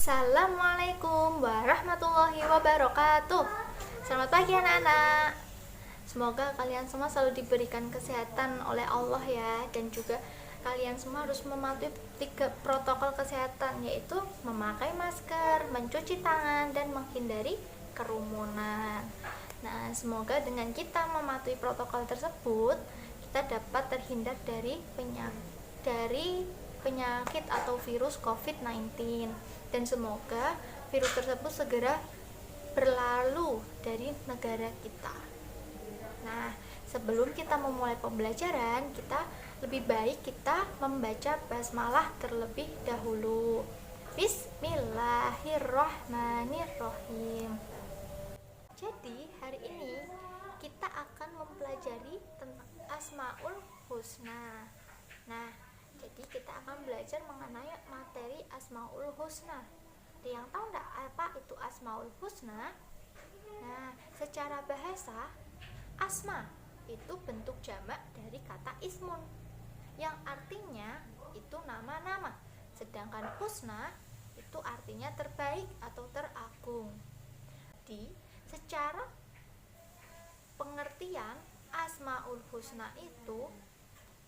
Assalamualaikum warahmatullahi wabarakatuh. Selamat pagi anak-anak. Semoga kalian semua selalu diberikan kesehatan oleh Allah ya. Dan juga kalian semua harus mematuhi 3 protokol kesehatan, yaitu memakai masker, mencuci tangan, dan menghindari kerumunan. Nah, semoga dengan kita mematuhi protokol tersebut, kita dapat terhindar dari penyakit atau virus COVID-19, dan semoga virus tersebut segera berlalu dari negara kita. Nah, sebelum kita memulai pembelajaran, lebih baik kita membaca basmalah terlebih dahulu. Bismillahirrahmanirrahim. Jadi, hari ini kita akan mempelajari tentang Asmaul Husna. Nah, jadi kita akan belajar mengenai materi Asmaul Husna. Ada yang tahu enggak apa itu Asmaul Husna? Nah, secara bahasa, asma itu bentuk jamak dari kata ismun, yang artinya itu nama-nama. Sedangkan husna itu artinya terbaik atau teragung. Jadi, secara pengertian, Asmaul Husna itu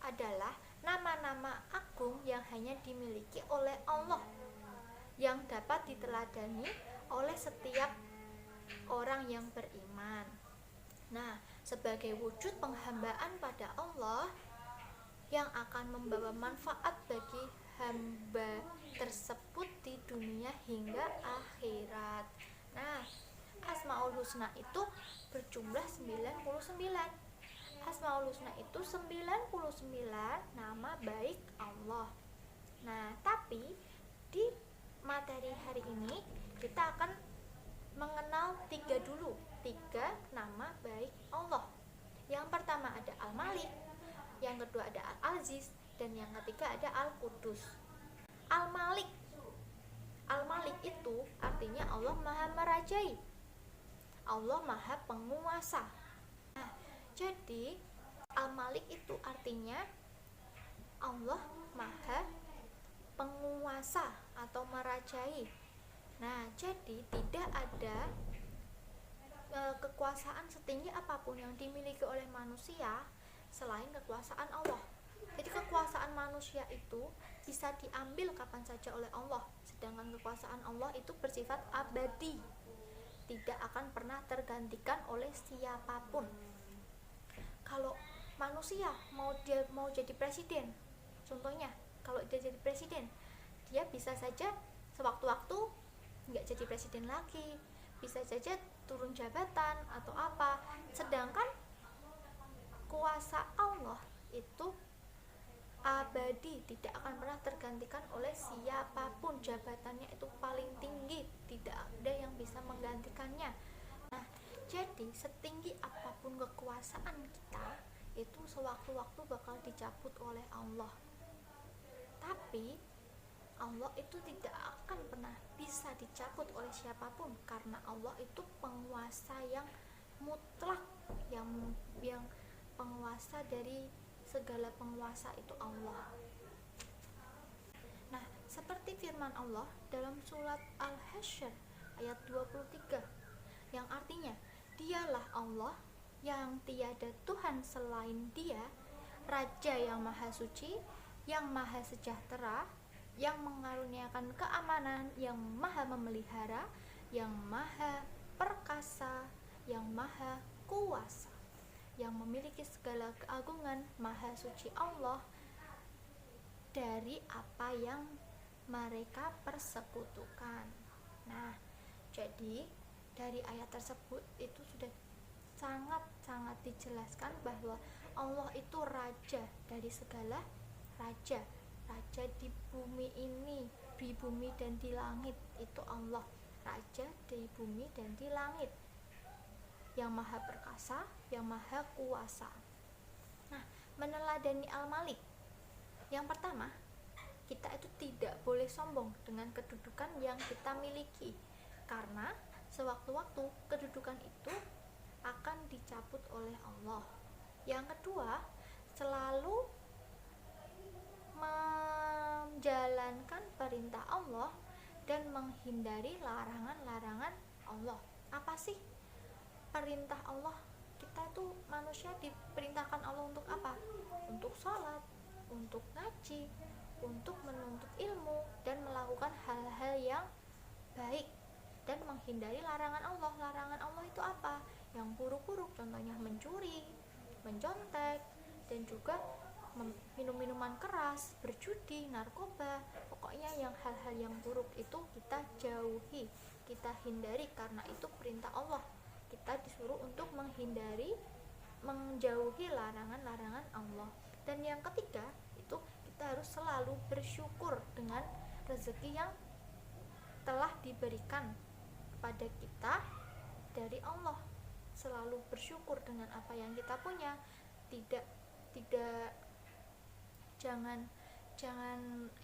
adalah nama-nama agung yang hanya dimiliki oleh Allah, yang dapat diteladani oleh setiap orang yang beriman. Nah, sebagai wujud penghambaan pada Allah yang akan membawa manfaat bagi hamba tersebut di dunia hingga akhirat. Nah, Asmaul Husna itu berjumlah 99. Asmaul Husna itu 99 nama baik Allah. Nah, tapi di materi hari ini kita akan mengenal 3 nama baik Allah. Yang pertama ada Al-Malik, yang kedua ada Al-Aziz, dan yang ketiga ada Al-Qudus. Al-Malik itu artinya Allah Maha Merajai, Allah Maha Penguasa. Nah, jadi Al-Malik itu artinya Allah Maha Penguasa atau merajai. Nah, jadi tidak ada kekuasaan setinggi apapun yang dimiliki oleh manusia selain kekuasaan Allah. Jadi kekuasaan manusia itu bisa diambil kapan saja oleh Allah, sedangkan kekuasaan Allah itu bersifat abadi, tidak akan pernah tergantikan oleh siapapun. Kalau manusia mau jadi presiden, contohnya kalau dia jadi presiden, dia bisa saja sewaktu-waktu nggak jadi presiden lagi, bisa saja turun jabatan atau apa. Sedangkan kuasa Allah itu abadi, tidak akan pernah tergantikan oleh siapapun. Jabatannya itu paling tinggi, tidak ada yang bisa menggantikannya. Nah, jadi setinggi apapun kekuasaan kita, itu sewaktu-waktu bakal dicabut oleh Allah. Tapi Allah itu tidak akan pernah bisa dicabut oleh siapapun, karena Allah itu penguasa yang mutlak, yang penguasa dari segala penguasa itu Allah. Nah, seperti firman Allah dalam surat Al-Hasyr ayat 23, yang artinya, dialah Allah yang tiada Tuhan selain Dia, Raja yang maha suci, yang maha sejahtera, yang mengaruniakan keamanan, yang maha memelihara, yang maha perkasa, yang maha kuasa, yang memiliki segala keagungan. Maha suci Allah dari apa yang mereka persekutukan. Nah, jadi dari ayat tersebut itu sudah sangat-sangat dijelaskan bahwa Allah itu raja dari segala raja. Raja di bumi ini, di bumi dan di langit, itu Allah. Raja di bumi dan di langit, yang maha perkasa, yang maha kuasa. Nah, meneladani Al-Malik, yang pertama, kita itu tidak boleh sombong dengan kedudukan yang kita miliki, karena sewaktu-waktu kedudukan itu akan dicabut oleh Allah. Yang kedua, selalu menjalankan perintah Allah dan menghindari larangan-larangan Allah. Apa sih perintah Allah? Kita tuh manusia diperintahkan Allah untuk apa? Untuk sholat, untuk ngaji, untuk menuntut ilmu dan melakukan hal-hal yang baik dan menghindari larangan Allah. Larangan Allah itu apa? Yang buruk-buruk, contohnya mencuri, mencontek, dan juga minum minuman keras, berjudi, narkoba. Pokoknya yang hal-hal yang buruk itu kita jauhi, kita hindari, karena itu perintah Allah. Kita disuruh untuk menjauhi larangan-larangan Allah. Dan yang ketiga itu kita harus selalu bersyukur dengan rezeki yang telah diberikan kepada kita dari Allah. Selalu bersyukur dengan apa yang kita punya. Tidak jangan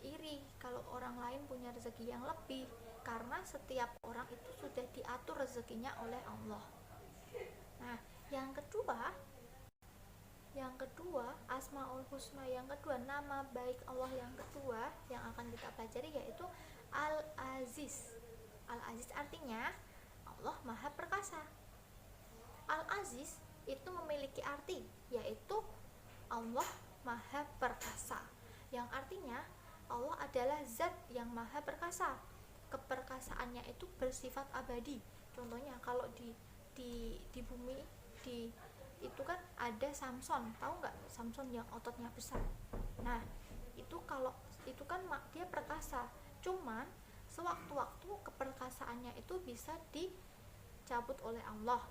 iri kalau orang lain punya rezeki yang lebih, karena setiap orang itu sudah diatur rezekinya oleh Allah. Nah, yang kedua Asmaul Husna yang kedua, nama baik Allah yang kedua yang akan kita pelajari yaitu Al-Aziz. Al-Aziz artinya Allah Maha Perkasa. Al-Aziz itu memiliki arti yaitu Allah Maha Perkasa, yang artinya Allah adalah zat yang maha perkasa. Keperkasaannya itu bersifat abadi. Contohnya kalau di bumi itu kan ada Samson, tahu nggak? Samson yang ototnya besar. Nah, itu kan dia perkasa. Cuman sewaktu-waktu keperkasaannya itu bisa dicabut oleh Allah.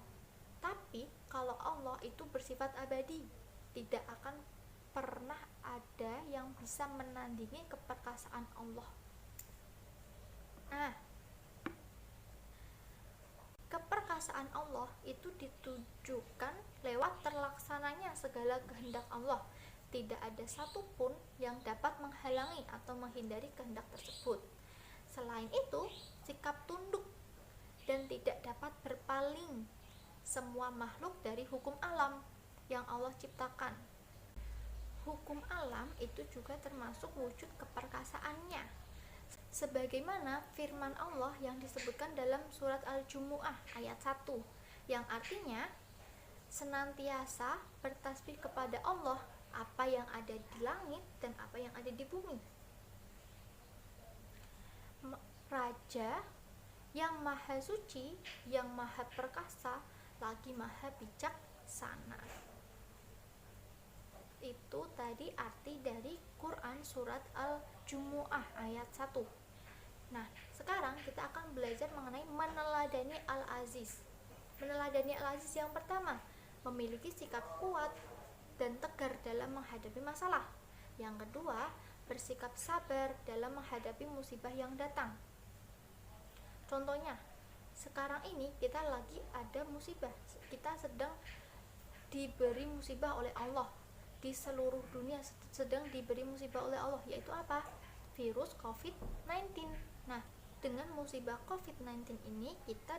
Tapi kalau Allah itu bersifat abadi, tidak akan pernah ada yang bisa menandingi keperkasaan Allah. Nah, keperkasaan Allah itu ditujukan lewat terlaksananya segala kehendak Allah. Tidak ada satupun yang dapat menghalangi atau menghindari kehendak tersebut. Selain itu, sikap tunduk dan tidak dapat berpaling semua makhluk dari hukum alam yang Allah ciptakan. Hukum alam itu juga termasuk wujud keperkasaannya, sebagaimana firman Allah yang disebutkan dalam surat Al-Jumu'ah ayat 1, yang artinya senantiasa bertasbih kepada Allah apa yang ada di langit dan apa yang ada di bumi. Raja yang maha suci, yang maha perkasa, lagi maha bijaksana. Itu tadi arti dari Quran surat Al-Jumu'ah ayat 1. Nah, sekarang kita akan belajar mengenai meneladani Al-Aziz. Meneladani Al-Aziz yang pertama, memiliki sikap kuat dan tegar dalam menghadapi masalah. Yang kedua, bersikap sabar dalam menghadapi musibah yang datang. Contohnya, sekarang ini kita lagi ada musibah, kita sedang diberi musibah oleh Allah. Di seluruh dunia sedang diberi musibah oleh Allah, yaitu apa? Virus COVID-19. Nah, dengan musibah COVID-19 ini kita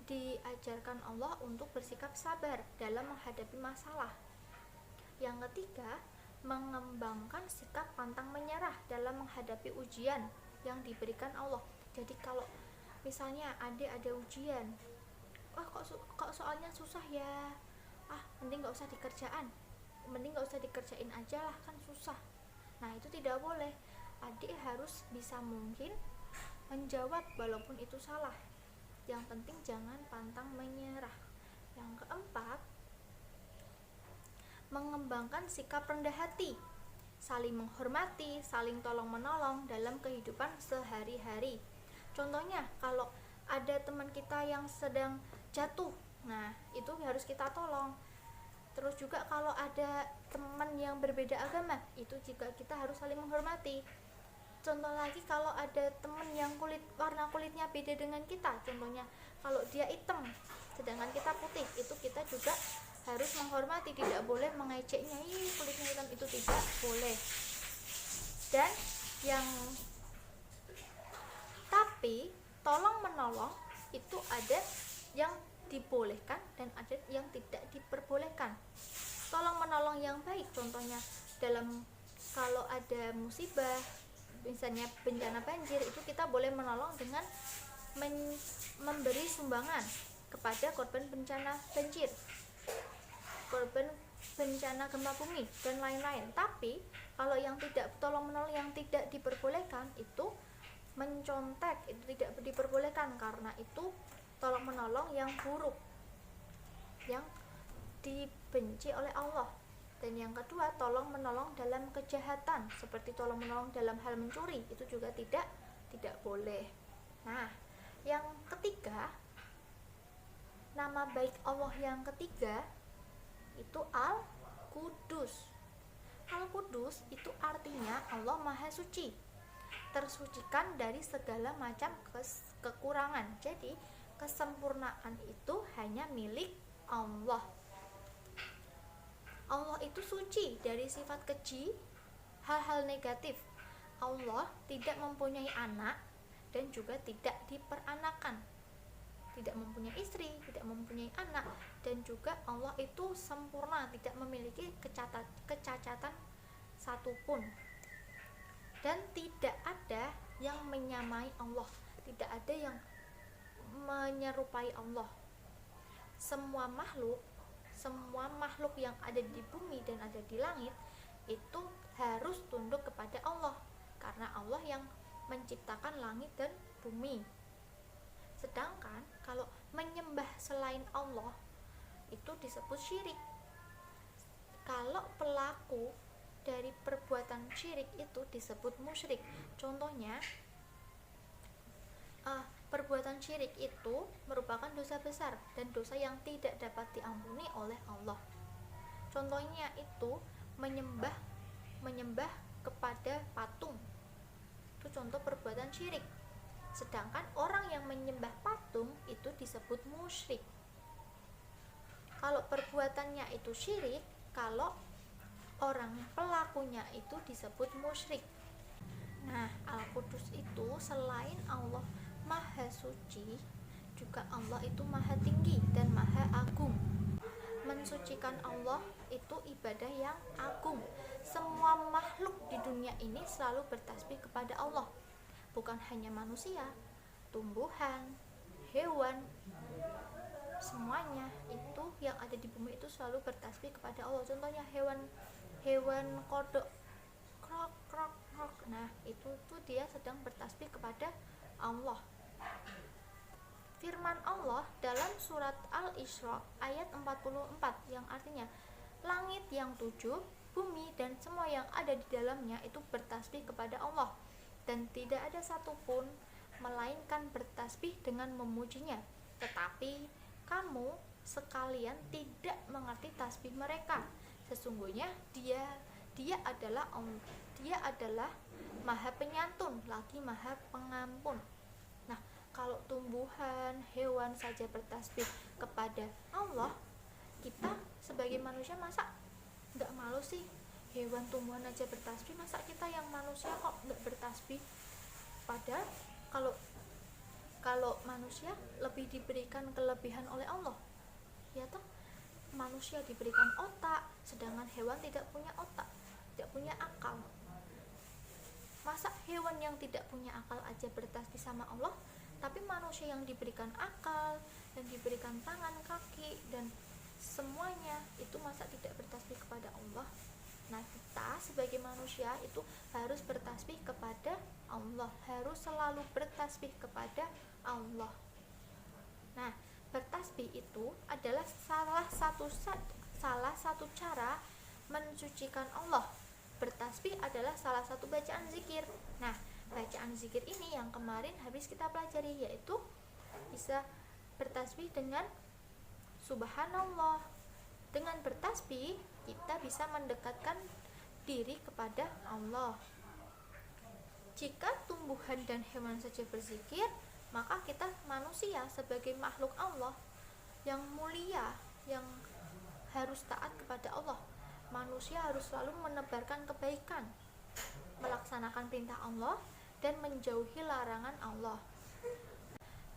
diajarkan Allah untuk bersikap sabar dalam menghadapi masalah. Yang ketiga, mengembangkan sikap pantang menyerah dalam menghadapi ujian yang diberikan Allah. Jadi kalau misalnya ada ujian, kok soalnya susah ya, mending nggak usah dikerjain aja lah, kan susah. Nah, itu tidak boleh. Adik harus bisa mungkin menjawab walaupun itu salah. Yang penting jangan pantang menyerah. Yang keempat, mengembangkan sikap rendah hati, saling menghormati, saling tolong menolong dalam kehidupan sehari-hari. Contohnya, kalau ada teman kita yang sedang jatuh, nah itu harus kita tolong. Terus juga kalau ada teman yang berbeda agama, itu juga kita harus saling menghormati. Contoh lagi, kalau ada teman yang warna kulitnya beda dengan kita, contohnya kalau dia hitam sedangkan kita putih, itu kita juga harus menghormati, tidak boleh mengejeknya, kulitnya hitam, itu tidak boleh. Dan tapi tolong menolong itu ada yang dibolehkan dan ada yang tidak diperbolehkan. Tolong menolong yang baik, contohnya kalau ada musibah misalnya bencana banjir, itu kita boleh menolong dengan memberi sumbangan kepada korban bencana banjir, korban bencana gempa bumi dan lain-lain. Tapi kalau yang tidak tolong menolong yang tidak diperbolehkan itu mencontek, itu tidak diperbolehkan karena itu tolong menolong yang buruk, yang dibenci oleh Allah. Dan yang kedua, tolong menolong dalam kejahatan seperti tolong menolong dalam hal mencuri, itu juga tidak boleh. Nah, yang ketiga, nama baik Allah yang ketiga itu Al-Qudus. Al-Qudus itu artinya Allah Maha Suci, tersucikan dari segala macam kekurangan. Jadi kesempurnaan itu hanya milik Allah. Allah itu suci dari sifat keji, hal-hal negatif. Allah tidak mempunyai anak dan juga tidak diperanakan, tidak mempunyai istri, tidak mempunyai anak, dan juga Allah itu sempurna, tidak memiliki kecacatan satupun. Dan tidak ada yang menyamai Allah, tidak ada yang menyerupai Allah. Semua makhluk yang ada di bumi dan ada di langit itu harus tunduk kepada Allah, karena Allah yang menciptakan langit dan bumi. Sedangkan kalau menyembah selain Allah itu disebut syirik. Kalau pelaku dari perbuatan syirik itu disebut musyrik. Contohnya, perbuatan syirik itu merupakan dosa besar dan dosa yang tidak dapat diampuni oleh Allah. Contohnya itu menyembah kepada patung, itu contoh perbuatan syirik. Sedangkan orang yang menyembah patung itu disebut musyrik. Kalau perbuatannya itu syirik, kalau orang pelakunya itu disebut musyrik. Nah, Al-Qudus itu selain Allah Maha Suci, juga Allah itu Maha Tinggi dan Maha Agung. Mensucikan Allah itu ibadah yang agung. Semua makhluk di dunia ini selalu bertasbih kepada Allah, bukan hanya manusia, tumbuhan, hewan, semuanya itu yang ada di bumi itu selalu bertasbih kepada Allah. Contohnya hewan kodok, krok krok krok. Nah, itu tuh dia sedang bertasbih kepada Allah. Firman Allah dalam surat Al-Isra ayat 44 yang artinya, langit yang 7, bumi dan semua yang ada di dalamnya itu bertasbih kepada Allah, dan tidak ada satupun melainkan bertasbih dengan memujinya. Tetapi kamu sekalian tidak mengerti tasbih mereka. Sesungguhnya dia adalah Maha Penyantun lagi Maha Pengampun. Nah, kalau tumbuhan, hewan saja bertasbih kepada Allah, kita sebagai manusia masa nggak malu sih? Hewan tumbuhan aja bertasbih, masa kita yang manusia kok nggak bertasbih? Padahal kalau manusia lebih diberikan kelebihan oleh Allah, ya toh, manusia diberikan otak, sedangkan hewan tidak punya otak, tidak punya akal. Masa hewan yang tidak punya akal aja bertasbih sama Allah, tapi manusia yang diberikan akal dan diberikan tangan, kaki, dan semuanya itu masa tidak bertasbih kepada Allah? Nah, kita sebagai manusia itu harus bertasbih kepada Allah, harus selalu bertasbih kepada Allah. Nah, bertasbih itu adalah salah satu cara mensucikan Allah. Bertasbih adalah salah satu bacaan zikir. Nah, bacaan zikir ini yang kemarin habis kita pelajari, yaitu bisa bertasbih dengan subhanallah. Dengan bertasbih kita bisa mendekatkan diri kepada Allah. Jika tumbuhan dan hewan saja berzikir, maka kita manusia sebagai makhluk Allah yang mulia, yang harus taat kepada Allah, manusia harus selalu menebarkan kebaikan, melaksanakan perintah Allah dan menjauhi larangan Allah.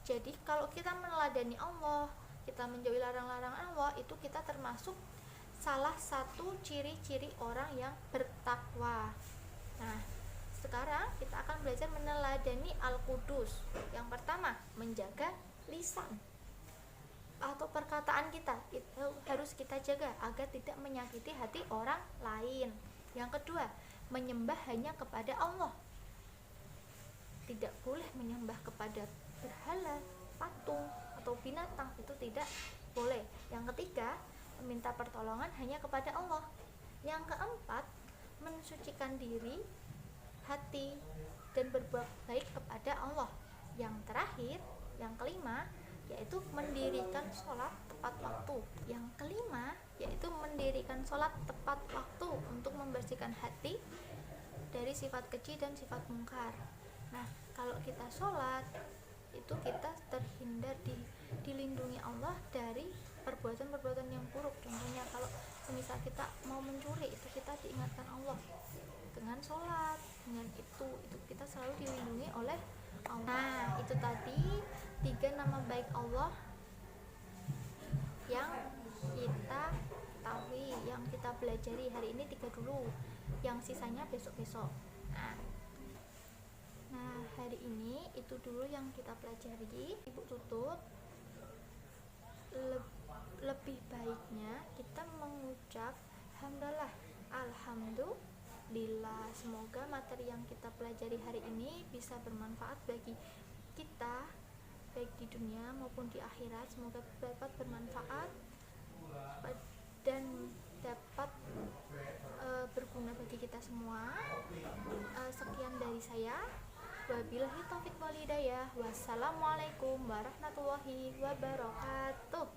Jadi kalau kita meneladani Allah, kita menjauhi larangan Allah, itu kita termasuk salah satu ciri-ciri orang yang bertakwa. Nah, sekarang kita akan belajar meneladani Al-Qudus. Yang pertama, menjaga lisan atau perkataan kita, itu harus kita jaga agar tidak menyakiti hati orang lain. Yang kedua, menyembah hanya kepada Allah. Tidak boleh menyembah kepada berhala, patung, atau binatang, itu tidak boleh. Yang ketiga, meminta pertolongan hanya kepada Allah. Yang keempat, mensucikan diri, hati, dan berbuat baik kepada Allah. Yang terakhir, yang kelima, yaitu mendirikan sholat tepat waktu. Yang kelima, yaitu mendirikan sholat tepat waktu untuk membersihkan hati dari sifat keji dan sifat mungkar. Nah, kalau kita sholat, itu kita terhindar, dilindungi Allah dari perbuatan-perbuatan yang buruk. Contohnya kalau misal kita mau mencuri, itu kita diingatkan Allah dengan sholat. Dengan itu kita selalu dilindungi oleh Allah. Nah, itu tadi 3 nama baik Allah yang kita ketahui, yang kita pelajari hari ini 3 dulu, yang sisanya besok-besok. Nah, hari ini itu dulu yang kita pelajari. Ibu tutup, lebih baiknya kita mengucap hamdalah, alhamdulillah. Semoga materi yang kita pelajari hari ini bisa bermanfaat bagi kita, baik di dunia maupun di akhirat. Semoga dapat bermanfaat dan dapat berguna bagi kita semua. Sekian dari saya. Wabillahi taufiq wal hidayah. Wassalamualaikum warahmatullahi wabarakatuh.